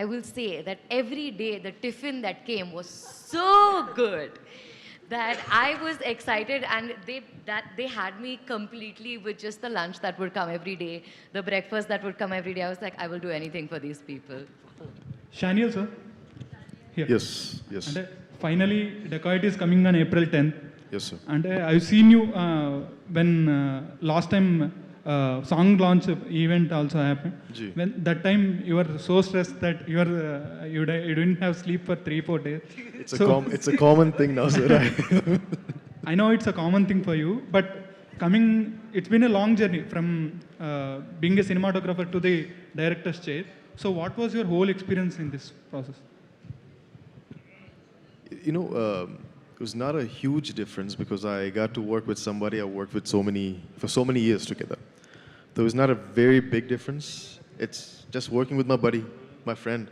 I will say that every day the tiffin that came was so good that I was excited, and they had me completely with just the lunch that would come every day, the breakfast that would come every day. I was like, I will do anything for these people. Shanil sir? Here. Yes. And finally, Dacoit is coming on April 10th. Yes, sir. And I've seen you when last time song launch event also happened. Ji. When that time you were so stressed that you didn't have sleep for 3-4 days. It's a common thing now, sir. I know it's a common thing for you, but it's been a long journey from being a cinematographer to the director's chair. So what was your whole experience in this process? You know, it was not a huge difference because I got to work with somebody I worked with for so many years together. There was not a very big difference. It's just working with my buddy, my friend,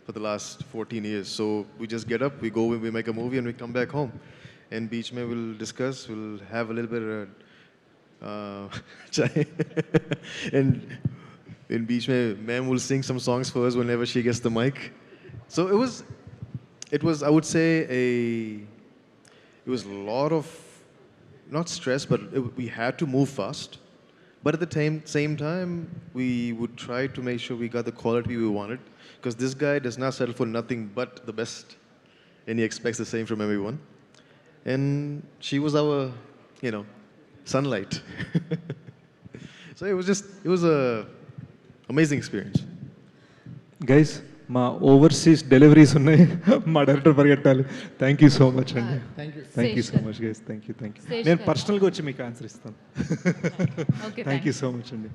for the last 14 years. So we just get up, we go, we make a movie, and we come back home. And beach mein we'll discuss, we'll have a little bit of chai. And in beach mein, ma'am will sing some songs for us whenever she gets the mic. So it was I would say it was a lot of, not stress, but we had to move fast. But at the same time, we would try to make sure we got the quality we wanted. Because this guy does not settle for nothing but the best. And he expects the same from everyone. And she was our, sunlight. So it was a amazing experience. Guys, మా overseas deliveries ఉన్నాయి, మా director పరిగెట్టాలి. Thank you so much అండి. Thank you so much guys. Thank you. నేను పర్సనల్గా వచ్చి మీకు answer ఇస్తాను. థ్యాంక్ యూ సో మచ్ అండి.